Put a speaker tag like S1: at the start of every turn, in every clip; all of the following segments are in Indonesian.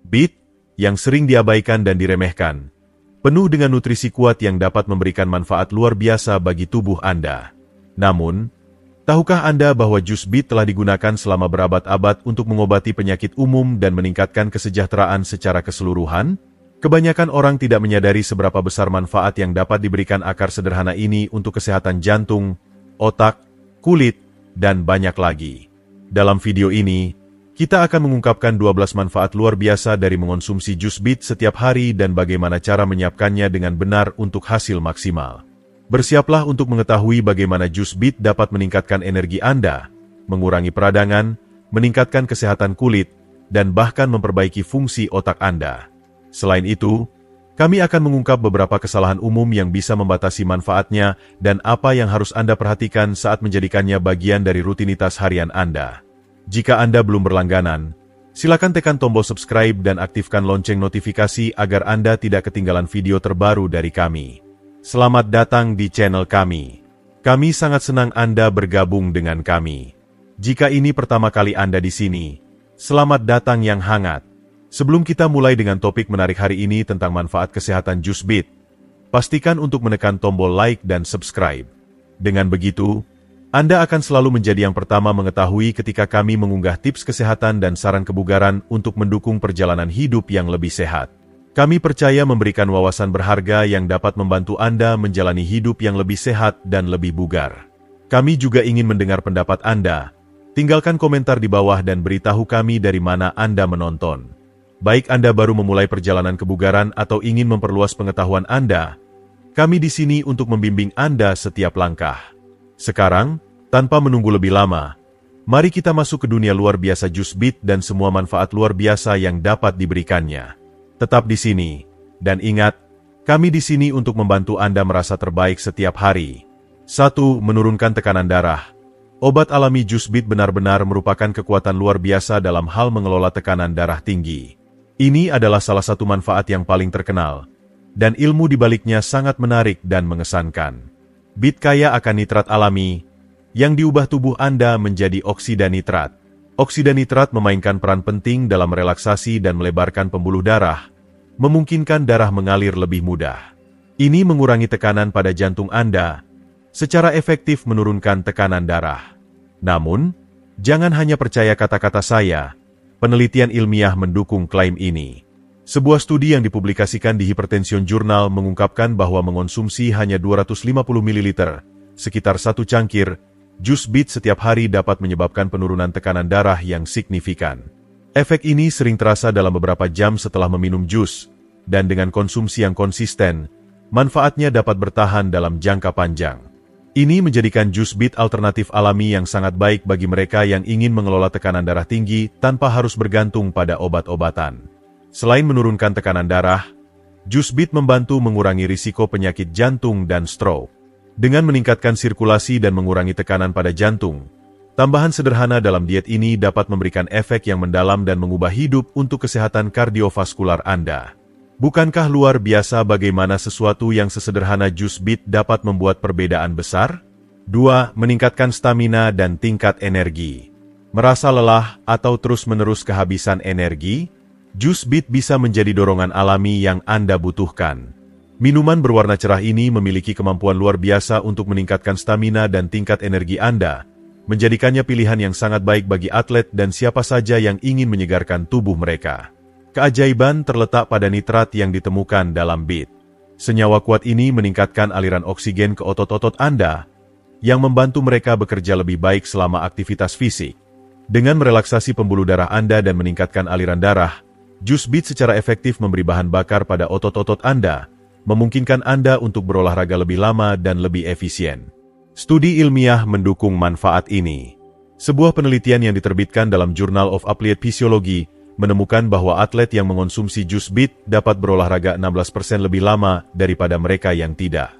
S1: Beet, yang sering diabaikan dan diremehkan, penuh dengan nutrisi kuat yang dapat memberikan manfaat luar biasa bagi tubuh Anda. Namun, tahukah Anda bahwa jus beet telah digunakan selama berabad-abad untuk mengobati penyakit umum dan meningkatkan kesejahteraan secara keseluruhan? Kebanyakan orang tidak menyadari seberapa besar manfaat yang dapat diberikan akar sederhana ini untuk kesehatan jantung, otak, kulit, dan banyak lagi. Dalam video ini, kita akan mengungkapkan 12 manfaat luar biasa dari mengonsumsi jus beet setiap hari dan bagaimana cara menyiapkannya dengan benar untuk hasil maksimal. Bersiaplah untuk mengetahui bagaimana jus beet dapat meningkatkan energi Anda, mengurangi peradangan, meningkatkan kesehatan kulit, dan bahkan memperbaiki fungsi otak Anda. Selain itu, kami akan mengungkap beberapa kesalahan umum yang bisa membatasi manfaatnya dan apa yang harus Anda perhatikan saat menjadikannya bagian dari rutinitas harian Anda. Jika Anda belum berlangganan, silakan tekan tombol subscribe dan aktifkan lonceng notifikasi agar Anda tidak ketinggalan video terbaru dari kami. Selamat datang di channel kami. Kami sangat senang Anda bergabung dengan kami. Jika ini pertama kali Anda di sini, selamat datang yang hangat. Sebelum kita mulai dengan topik menarik hari ini tentang manfaat kesehatan jus beet, pastikan untuk menekan tombol like dan subscribe. Dengan begitu, Anda akan selalu menjadi yang pertama mengetahui ketika kami mengunggah tips kesehatan dan saran kebugaran untuk mendukung perjalanan hidup yang lebih sehat. Kami percaya memberikan wawasan berharga yang dapat membantu Anda menjalani hidup yang lebih sehat dan lebih bugar. Kami juga ingin mendengar pendapat Anda. Tinggalkan komentar di bawah dan beritahu kami dari mana Anda menonton. Baik Anda baru memulai perjalanan kebugaran atau ingin memperluas pengetahuan Anda, kami di sini untuk membimbing Anda setiap langkah. Sekarang, tanpa menunggu lebih lama, mari kita masuk ke dunia luar biasa jus beet dan semua manfaat luar biasa yang dapat diberikannya. Tetap di sini, dan ingat, kami di sini untuk membantu Anda merasa terbaik setiap hari. 1. Menurunkan tekanan darah. Obat alami jus beet benar-benar merupakan kekuatan luar biasa dalam hal mengelola tekanan darah tinggi. Ini adalah salah satu manfaat yang paling terkenal, dan ilmu di baliknya sangat menarik dan mengesankan. Beet kaya akan nitrat alami, yang diubah tubuh Anda menjadi oksida nitrat. Oksida nitrat memainkan peran penting dalam relaksasi dan melebarkan pembuluh darah, memungkinkan darah mengalir lebih mudah. Ini mengurangi tekanan pada jantung Anda, secara efektif menurunkan tekanan darah. Namun, jangan hanya percaya kata-kata saya. Penelitian ilmiah mendukung klaim ini. Sebuah studi yang dipublikasikan di Hypertension Journal mengungkapkan bahwa mengonsumsi hanya 250 ml, sekitar 1 cangkir, jus beet setiap hari dapat menyebabkan penurunan tekanan darah yang signifikan. Efek ini sering terasa dalam beberapa jam setelah meminum jus, dan dengan konsumsi yang konsisten, manfaatnya dapat bertahan dalam jangka panjang. Ini menjadikan jus beet alternatif alami yang sangat baik bagi mereka yang ingin mengelola tekanan darah tinggi tanpa harus bergantung pada obat-obatan. Selain menurunkan tekanan darah, jus beet membantu mengurangi risiko penyakit jantung dan stroke. Dengan meningkatkan sirkulasi dan mengurangi tekanan pada jantung, tambahan sederhana dalam diet ini dapat memberikan efek yang mendalam dan mengubah hidup untuk kesehatan kardiovaskular Anda. Bukankah luar biasa bagaimana sesuatu yang sesederhana jus beet dapat membuat perbedaan besar? 2. Meningkatkan stamina dan tingkat energi. Merasa lelah atau terus-menerus kehabisan energi? Jus beet bisa menjadi dorongan alami yang Anda butuhkan. Minuman berwarna cerah ini memiliki kemampuan luar biasa untuk meningkatkan stamina dan tingkat energi Anda, menjadikannya pilihan yang sangat baik bagi atlet dan siapa saja yang ingin menyegarkan tubuh mereka. Keajaiban terletak pada nitrat yang ditemukan dalam beet. Senyawa kuat ini meningkatkan aliran oksigen ke otot-otot Anda, yang membantu mereka bekerja lebih baik selama aktivitas fisik. Dengan merelaksasi pembuluh darah Anda dan meningkatkan aliran darah, jus beet secara efektif memberi bahan bakar pada otot-otot Anda, memungkinkan Anda untuk berolahraga lebih lama dan lebih efisien. Studi ilmiah mendukung manfaat ini. Sebuah penelitian yang diterbitkan dalam Journal of Applied Physiology menemukan bahwa atlet yang mengonsumsi jus beet dapat berolahraga 16% lebih lama daripada mereka yang tidak.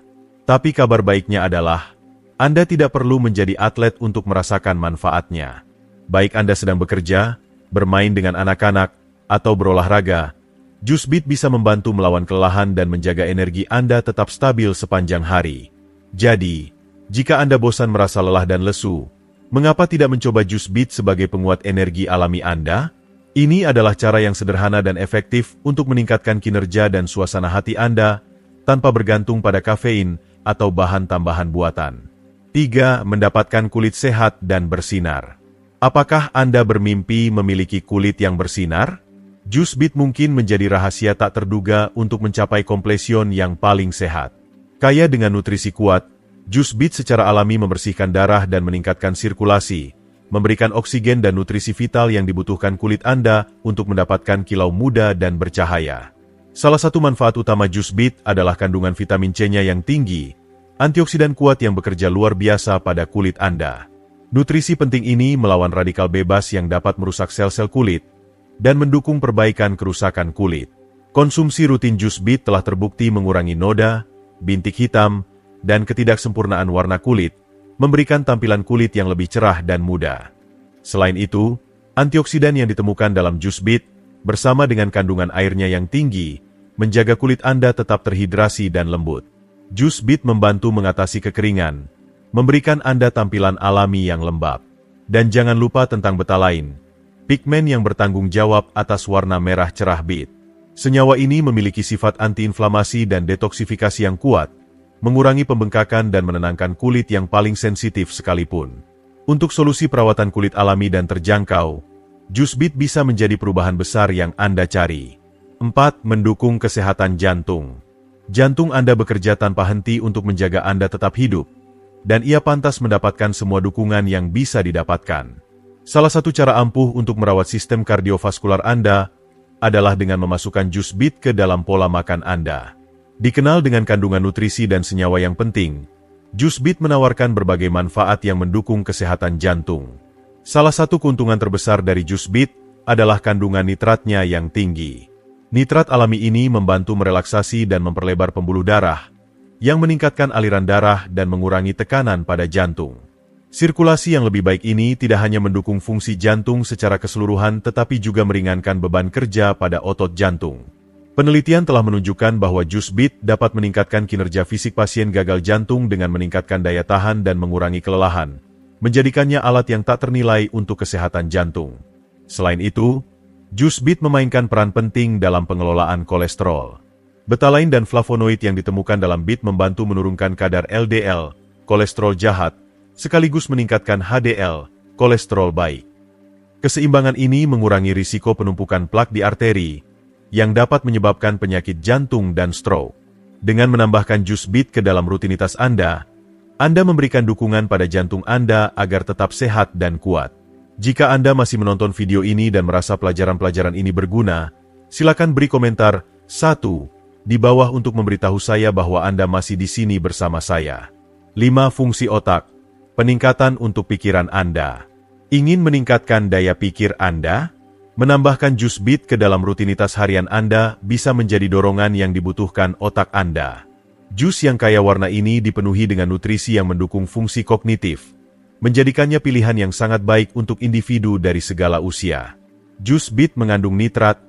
S1: Tapi kabar baiknya adalah, Anda tidak perlu menjadi atlet untuk merasakan manfaatnya. Baik Anda sedang bekerja, bermain dengan anak-anak, atau berolahraga, jus beet bisa membantu melawan kelelahan dan menjaga energi Anda tetap stabil sepanjang hari. Jadi, jika Anda bosan merasa lelah dan lesu, mengapa tidak mencoba jus beet sebagai penguat energi alami Anda? Ini adalah cara yang sederhana dan efektif untuk meningkatkan kinerja dan suasana hati Anda tanpa bergantung pada kafein atau bahan tambahan buatan. 3. Mendapatkan kulit sehat dan bersinar. Apakah Anda bermimpi memiliki kulit yang bersinar? Jus bit mungkin menjadi rahasia tak terduga untuk mencapai komplesion yang paling sehat. Kaya dengan nutrisi kuat, jus bit secara alami membersihkan darah dan meningkatkan sirkulasi, memberikan oksigen dan nutrisi vital yang dibutuhkan kulit Anda untuk mendapatkan kilau muda dan bercahaya. Salah satu manfaat utama jus bit adalah kandungan vitamin C-nya yang tinggi, antioksidan kuat yang bekerja luar biasa pada kulit Anda. Nutrisi penting ini melawan radikal bebas yang dapat merusak sel-sel kulit dan mendukung perbaikan kerusakan kulit. Konsumsi rutin jus bit telah terbukti mengurangi noda, bintik hitam, dan ketidaksempurnaan warna kulit, memberikan tampilan kulit yang lebih cerah dan muda. Selain itu, antioksidan yang ditemukan dalam jus bit, bersama dengan kandungan airnya yang tinggi, menjaga kulit Anda tetap terhidrasi dan lembut. Jus bit membantu mengatasi kekeringan, memberikan Anda tampilan alami yang lembab. Dan jangan lupa tentang betalain, pigmen yang bertanggung jawab atas warna merah cerah bit. Senyawa ini memiliki sifat antiinflamasi dan detoksifikasi yang kuat, mengurangi pembengkakan dan menenangkan kulit yang paling sensitif sekalipun. Untuk solusi perawatan kulit alami dan terjangkau, jus bit bisa menjadi perubahan besar yang Anda cari. 4. Mendukung kesehatan jantung. Jantung Anda bekerja tanpa henti untuk menjaga Anda tetap hidup, dan ia pantas mendapatkan semua dukungan yang bisa didapatkan. Salah satu cara ampuh untuk merawat sistem kardiovaskular Anda adalah dengan memasukkan jus bit ke dalam pola makan Anda. Dikenal dengan kandungan nutrisi dan senyawa yang penting, jus bit menawarkan berbagai manfaat yang mendukung kesehatan jantung. Salah satu keuntungan terbesar dari jus bit adalah kandungan nitratnya yang tinggi. Nitrat alami ini membantu merelaksasi dan memperlebar pembuluh darah, yang meningkatkan aliran darah dan mengurangi tekanan pada jantung. Sirkulasi yang lebih baik ini tidak hanya mendukung fungsi jantung secara keseluruhan tetapi juga meringankan beban kerja pada otot jantung. Penelitian telah menunjukkan bahwa jus bit dapat meningkatkan kinerja fisik pasien gagal jantung dengan meningkatkan daya tahan dan mengurangi kelelahan, menjadikannya alat yang tak ternilai untuk kesehatan jantung. Selain itu, jus bit memainkan peran penting dalam pengelolaan kolesterol. Betalain dan flavonoid yang ditemukan dalam bit membantu menurunkan kadar LDL, kolesterol jahat, sekaligus meningkatkan HDL, kolesterol baik. Keseimbangan ini mengurangi risiko penumpukan plak di arteri, yang dapat menyebabkan penyakit jantung dan stroke. Dengan menambahkan jus bit ke dalam rutinitas Anda memberikan dukungan pada jantung Anda agar tetap sehat dan kuat. Jika Anda masih menonton video ini dan merasa pelajaran-pelajaran ini berguna, silakan beri komentar 1 di bawah untuk memberitahu saya bahwa Anda masih di sini bersama saya. 5. Fungsi otak. Peningkatan untuk pikiran Anda. Ingin meningkatkan daya pikir Anda? Menambahkan jus bit ke dalam rutinitas harian Anda bisa menjadi dorongan yang dibutuhkan otak Anda. Jus yang kaya warna ini dipenuhi dengan nutrisi yang mendukung fungsi kognitif, menjadikannya pilihan yang sangat baik untuk individu dari segala usia. Jus bit mengandung nitrat,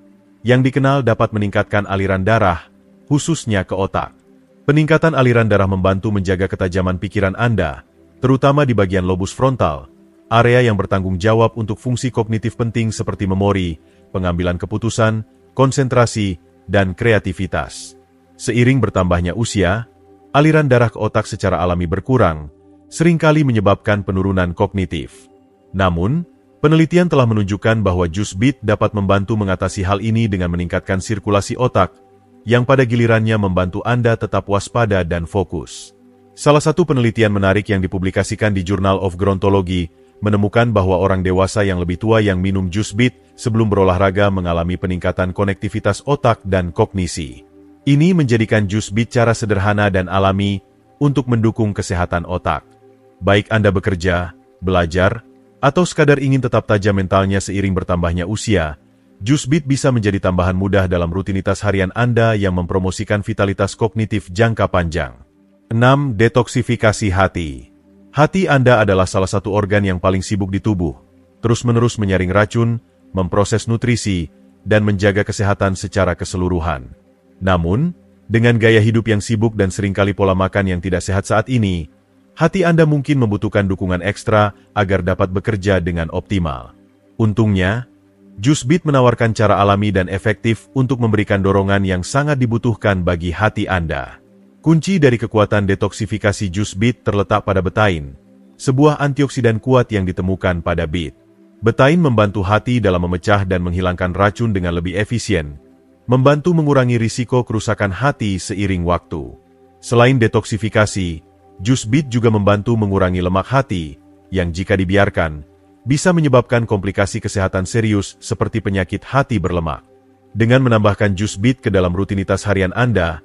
S1: yang dikenal dapat meningkatkan aliran darah, khususnya ke otak. Peningkatan aliran darah membantu menjaga ketajaman pikiran Anda, terutama di bagian lobus frontal, area yang bertanggung jawab untuk fungsi kognitif penting seperti memori, pengambilan keputusan, konsentrasi, dan kreativitas. Seiring bertambahnya usia, aliran darah ke otak secara alami berkurang, seringkali menyebabkan penurunan kognitif. Namun, penelitian telah menunjukkan bahwa jus bit dapat membantu mengatasi hal ini dengan meningkatkan sirkulasi otak, yang pada gilirannya membantu Anda tetap waspada dan fokus. Salah satu penelitian menarik yang dipublikasikan di Journal of Gerontology menemukan bahwa orang dewasa yang lebih tua yang minum jus bit sebelum berolahraga mengalami peningkatan konektivitas otak dan kognisi. Ini menjadikan jus bit cara sederhana dan alami untuk mendukung kesehatan otak. Baik Anda bekerja, belajar, atau sekadar ingin tetap tajam mentalnya seiring bertambahnya usia, jus bit bisa menjadi tambahan mudah dalam rutinitas harian Anda yang mempromosikan vitalitas kognitif jangka panjang. 6. Detoksifikasi hati. Hati Anda adalah salah satu organ yang paling sibuk di tubuh, terus-menerus menyaring racun, memproses nutrisi, dan menjaga kesehatan secara keseluruhan. Namun, dengan gaya hidup yang sibuk dan seringkali pola makan yang tidak sehat saat ini, hati Anda mungkin membutuhkan dukungan ekstra agar dapat bekerja dengan optimal. Untungnya, JuiceBeat menawarkan cara alami dan efektif untuk memberikan dorongan yang sangat dibutuhkan bagi hati Anda. Kunci dari kekuatan detoksifikasi JuiceBeat terletak pada betain, sebuah antioksidan kuat yang ditemukan pada beet. Betain membantu hati dalam memecah dan menghilangkan racun dengan lebih efisien, membantu mengurangi risiko kerusakan hati seiring waktu. Selain detoksifikasi, JuiceBeat juga membantu mengurangi lemak hati, yang jika dibiarkan, bisa menyebabkan komplikasi kesehatan serius seperti penyakit hati berlemak. Dengan menambahkan JuiceBeat ke dalam rutinitas harian Anda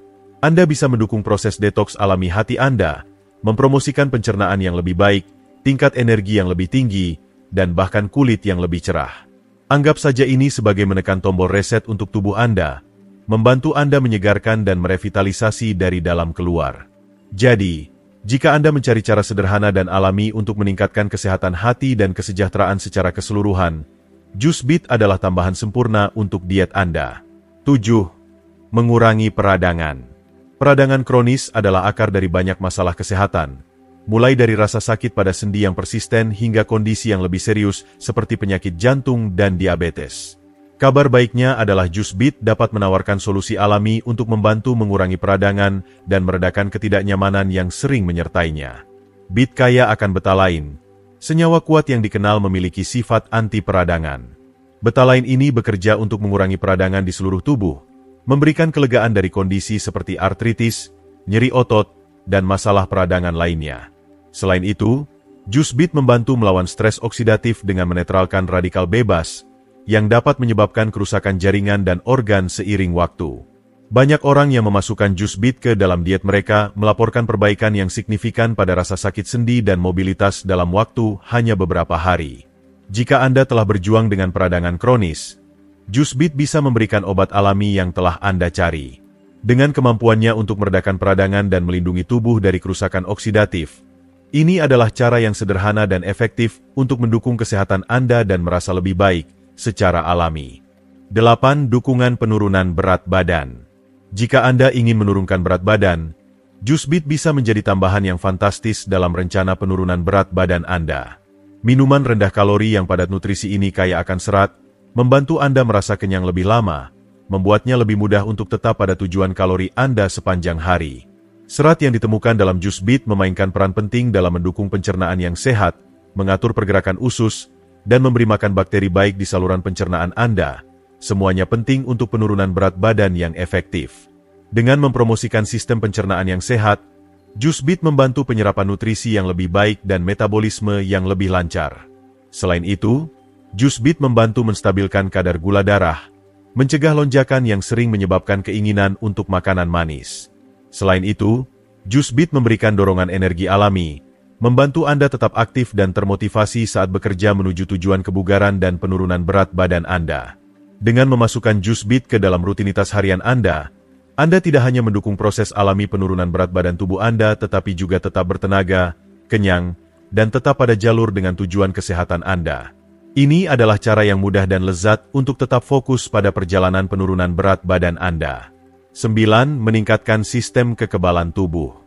S1: bisa mendukung proses detoks alami hati Anda, mempromosikan pencernaan yang lebih baik, tingkat energi yang lebih tinggi, dan bahkan kulit yang lebih cerah. Anggap saja ini sebagai menekan tombol reset untuk tubuh Anda, membantu Anda menyegarkan dan merevitalisasi dari dalam keluar. Jadi, jika Anda mencari cara sederhana dan alami untuk meningkatkan kesehatan hati dan kesejahteraan secara keseluruhan, JuiceBeat adalah tambahan sempurna untuk diet Anda. 7. Mengurangi peradangan. Peradangan kronis adalah akar dari banyak masalah kesehatan, mulai dari rasa sakit pada sendi yang persisten hingga kondisi yang lebih serius seperti penyakit jantung dan diabetes. Kabar baiknya adalah JuiceBeat dapat menawarkan solusi alami untuk membantu mengurangi peradangan dan meredakan ketidaknyamanan yang sering menyertainya. Beet kaya akan betalain, senyawa kuat yang dikenal memiliki sifat anti peradangan. Betalain ini bekerja untuk mengurangi peradangan di seluruh tubuh, memberikan kelegaan dari kondisi seperti artritis, nyeri otot, dan masalah peradangan lainnya. Selain itu, JuiceBeat membantu melawan stres oksidatif dengan menetralkan radikal bebas, yang dapat menyebabkan kerusakan jaringan dan organ seiring waktu. Banyak orang yang memasukkan JuiceBeat ke dalam diet mereka melaporkan perbaikan yang signifikan pada rasa sakit sendi dan mobilitas dalam waktu hanya beberapa hari. Jika Anda telah berjuang dengan peradangan kronis, JuiceBeat bisa memberikan obat alami yang telah Anda cari. Dengan kemampuannya untuk meredakan peradangan dan melindungi tubuh dari kerusakan oksidatif, ini adalah cara yang sederhana dan efektif untuk mendukung kesehatan Anda dan merasa lebih baik secara alami. 8. Dukungan penurunan berat badan. Jika Anda ingin menurunkan berat badan, JuiceBeat bisa menjadi tambahan yang fantastis dalam rencana penurunan berat badan Anda. Minuman rendah kalori yang padat nutrisi ini kaya akan serat, membantu Anda merasa kenyang lebih lama, membuatnya lebih mudah untuk tetap pada tujuan kalori Anda sepanjang hari. Serat yang ditemukan dalam JuiceBeat memainkan peran penting dalam mendukung pencernaan yang sehat, mengatur pergerakan usus, dan memberi makan bakteri baik di saluran pencernaan Anda. Semuanya penting untuk penurunan berat badan yang efektif. Dengan mempromosikan sistem pencernaan yang sehat, JuiceBeat membantu penyerapan nutrisi yang lebih baik dan metabolisme yang lebih lancar. Selain itu, JuiceBeat membantu menstabilkan kadar gula darah, mencegah lonjakan yang sering menyebabkan keinginan untuk makanan manis. Selain itu, JuiceBeat memberikan dorongan energi alami, membantu Anda tetap aktif dan termotivasi saat bekerja menuju tujuan kebugaran dan penurunan berat badan Anda. Dengan memasukkan JuiceBeat ke dalam rutinitas harian Anda tidak hanya mendukung proses alami penurunan berat badan tubuh Anda tetapi juga tetap bertenaga, kenyang, dan tetap pada jalur dengan tujuan kesehatan Anda. Ini adalah cara yang mudah dan lezat untuk tetap fokus pada perjalanan penurunan berat badan Anda. 9. Meningkatkan sistem kekebalan tubuh.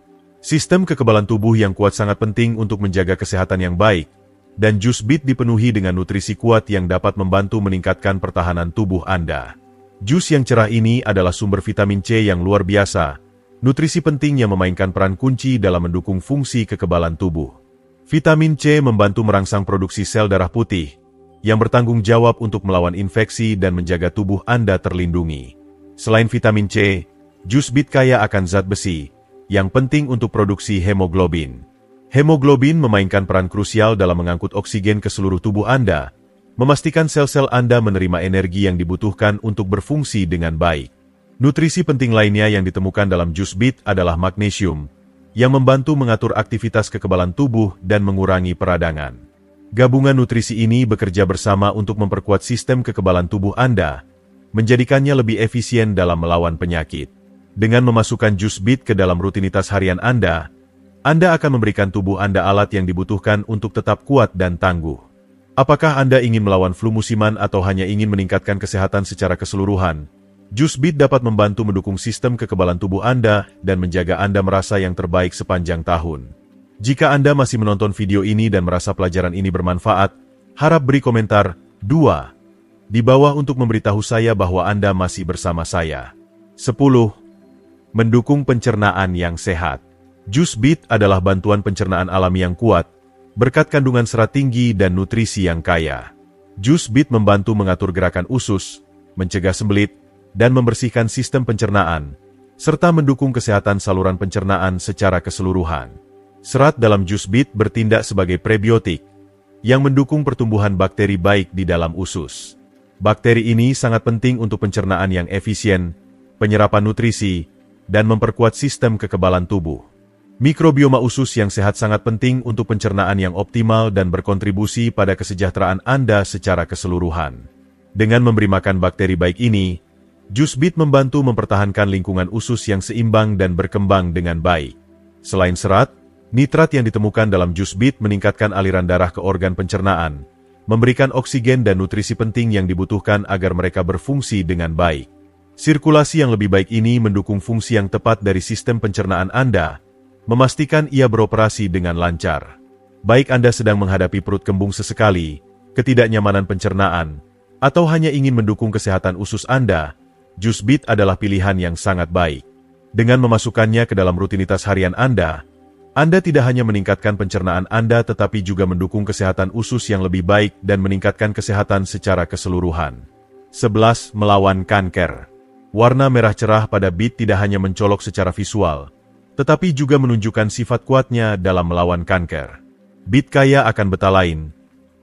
S1: Sistem kekebalan tubuh yang kuat sangat penting untuk menjaga kesehatan yang baik, dan JuiceBeat dipenuhi dengan nutrisi kuat yang dapat membantu meningkatkan pertahanan tubuh Anda. Jus yang cerah ini adalah sumber vitamin C yang luar biasa, nutrisi penting yang memainkan peran kunci dalam mendukung fungsi kekebalan tubuh. Vitamin C membantu merangsang produksi sel darah putih, yang bertanggung jawab untuk melawan infeksi dan menjaga tubuh Anda terlindungi. Selain vitamin C, JuiceBeat kaya akan zat besi, yang penting untuk produksi hemoglobin. Hemoglobin memainkan peran krusial dalam mengangkut oksigen ke seluruh tubuh Anda, memastikan sel-sel Anda menerima energi yang dibutuhkan untuk berfungsi dengan baik. Nutrisi penting lainnya yang ditemukan dalam JuiceBeat adalah magnesium, yang membantu mengatur aktivitas kekebalan tubuh dan mengurangi peradangan. Gabungan nutrisi ini bekerja bersama untuk memperkuat sistem kekebalan tubuh Anda, menjadikannya lebih efisien dalam melawan penyakit. Dengan memasukkan JuiceBeat ke dalam rutinitas harian Anda akan memberikan tubuh Anda alat yang dibutuhkan untuk tetap kuat dan tangguh. Apakah Anda ingin melawan flu musiman atau hanya ingin meningkatkan kesehatan secara keseluruhan? JuiceBeat dapat membantu mendukung sistem kekebalan tubuh Anda dan menjaga Anda merasa yang terbaik sepanjang tahun. Jika Anda masih menonton video ini dan merasa pelajaran ini bermanfaat, harap beri komentar 2 di bawah untuk memberitahu saya bahwa Anda masih bersama saya. 10. Mendukung pencernaan yang sehat. Jus beet adalah bantuan pencernaan alami yang kuat, berkat kandungan serat tinggi dan nutrisi yang kaya. Jus beet membantu mengatur gerakan usus, mencegah sembelit, dan membersihkan sistem pencernaan, serta mendukung kesehatan saluran pencernaan secara keseluruhan. Serat dalam jus beet bertindak sebagai prebiotik, yang mendukung pertumbuhan bakteri baik di dalam usus. Bakteri ini sangat penting untuk pencernaan yang efisien, penyerapan nutrisi, dan memperkuat sistem kekebalan tubuh. Mikrobioma usus yang sehat sangat penting untuk pencernaan yang optimal dan berkontribusi pada kesejahteraan Anda secara keseluruhan. Dengan memberi makan bakteri baik ini, jus beet membantu mempertahankan lingkungan usus yang seimbang dan berkembang dengan baik. Selain serat, nitrat yang ditemukan dalam jus beet meningkatkan aliran darah ke organ pencernaan, memberikan oksigen dan nutrisi penting yang dibutuhkan agar mereka berfungsi dengan baik. Sirkulasi yang lebih baik ini mendukung fungsi yang tepat dari sistem pencernaan Anda, memastikan ia beroperasi dengan lancar. Baik Anda sedang menghadapi perut kembung sesekali, ketidaknyamanan pencernaan, atau hanya ingin mendukung kesehatan usus Anda, jus beet adalah pilihan yang sangat baik. Dengan memasukkannya ke dalam rutinitas harian Anda tidak hanya meningkatkan pencernaan Anda tetapi juga mendukung kesehatan usus yang lebih baik dan meningkatkan kesehatan secara keseluruhan. 11. Melawan kanker. Warna merah cerah pada beet tidak hanya mencolok secara visual, tetapi juga menunjukkan sifat kuatnya dalam melawan kanker. Beet kaya akan betalain,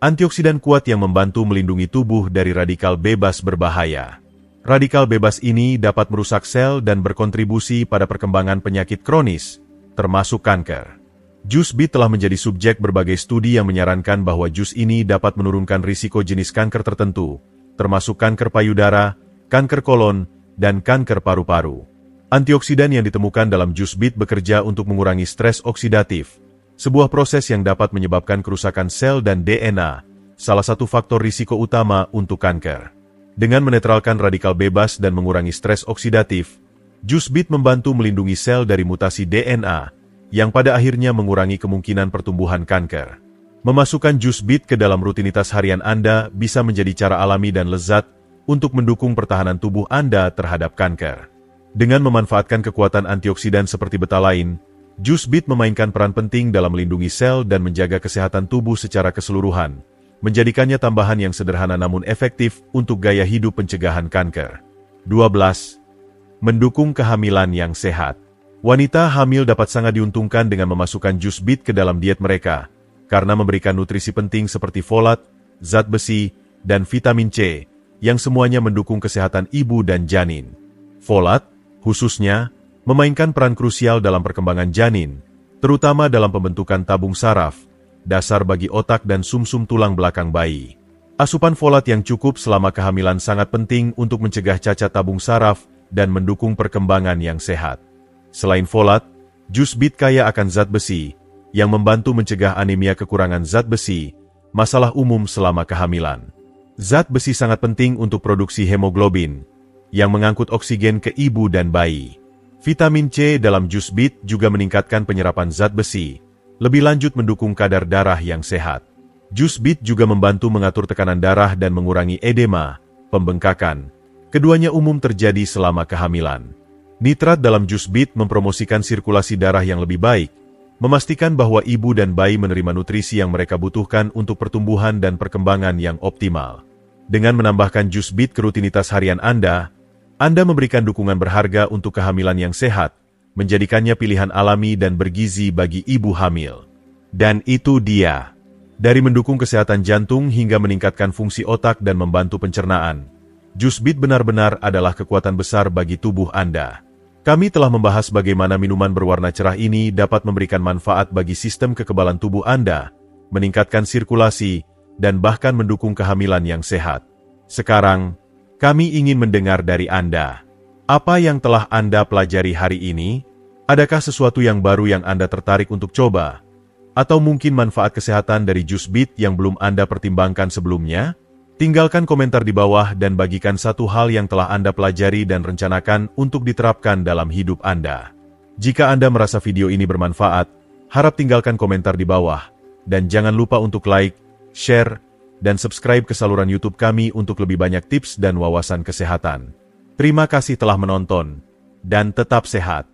S1: antioksidan kuat yang membantu melindungi tubuh dari radikal bebas berbahaya. Radikal bebas ini dapat merusak sel dan berkontribusi pada perkembangan penyakit kronis, termasuk kanker. Jus beet telah menjadi subjek berbagai studi yang menyarankan bahwa jus ini dapat menurunkan risiko jenis kanker tertentu, termasuk kanker payudara, kanker kolon, dan kanker paru-paru. Antioksidan yang ditemukan dalam jus beet bekerja untuk mengurangi stres oksidatif, sebuah proses yang dapat menyebabkan kerusakan sel dan DNA, salah satu faktor risiko utama untuk kanker. Dengan menetralkan radikal bebas dan mengurangi stres oksidatif, jus beet membantu melindungi sel dari mutasi DNA, yang pada akhirnya mengurangi kemungkinan pertumbuhan kanker. Memasukkan jus beet ke dalam rutinitas harian Anda bisa menjadi cara alami dan lezat untuk mendukung pertahanan tubuh Anda terhadap kanker. Dengan memanfaatkan kekuatan antioksidan seperti betalain, jus beet memainkan peran penting dalam melindungi sel dan menjaga kesehatan tubuh secara keseluruhan, menjadikannya tambahan yang sederhana namun efektif untuk gaya hidup pencegahan kanker. 12. Mendukung kehamilan yang sehat. Wanita hamil dapat sangat diuntungkan dengan memasukkan jus beet ke dalam diet mereka, karena memberikan nutrisi penting seperti folat, zat besi, dan vitamin C, yang semuanya mendukung kesehatan ibu dan janin. Folat, khususnya, memainkan peran krusial dalam perkembangan janin, terutama dalam pembentukan tabung saraf, dasar bagi otak dan sumsum tulang belakang bayi. Asupan folat yang cukup selama kehamilan sangat penting untuk mencegah cacat tabung saraf dan mendukung perkembangan yang sehat. Selain folat, jus beet kaya akan zat besi, yang membantu mencegah anemia kekurangan zat besi, masalah umum selama kehamilan. Zat besi sangat penting untuk produksi hemoglobin, yang mengangkut oksigen ke ibu dan bayi. Vitamin C dalam jus beet juga meningkatkan penyerapan zat besi, lebih lanjut mendukung kadar darah yang sehat. Jus beet juga membantu mengatur tekanan darah dan mengurangi edema, pembengkakan. Keduanya umum terjadi selama kehamilan. Nitrat dalam jus beet mempromosikan sirkulasi darah yang lebih baik, memastikan bahwa ibu dan bayi menerima nutrisi yang mereka butuhkan untuk pertumbuhan dan perkembangan yang optimal. Dengan menambahkan jus beet ke rutinitas harian Anda memberikan dukungan berharga untuk kehamilan yang sehat, menjadikannya pilihan alami dan bergizi bagi ibu hamil. Dan itu dia. Dari mendukung kesehatan jantung hingga meningkatkan fungsi otak dan membantu pencernaan, jus beet benar-benar adalah kekuatan besar bagi tubuh Anda. Kami telah membahas bagaimana minuman berwarna cerah ini dapat memberikan manfaat bagi sistem kekebalan tubuh Anda, meningkatkan sirkulasi, dan bahkan mendukung kehamilan yang sehat. Sekarang, kami ingin mendengar dari Anda. Apa yang telah Anda pelajari hari ini? Adakah sesuatu yang baru yang Anda tertarik untuk coba? Atau mungkin manfaat kesehatan dari jus beet yang belum Anda pertimbangkan sebelumnya? Tinggalkan komentar di bawah dan bagikan satu hal yang telah Anda pelajari dan rencanakan untuk diterapkan dalam hidup Anda. Jika Anda merasa video ini bermanfaat, harap tinggalkan komentar di bawah, dan jangan lupa untuk like, share, dan subscribe ke saluran YouTube kami untuk lebih banyak tips dan wawasan kesehatan. Terima kasih telah menonton, dan tetap sehat.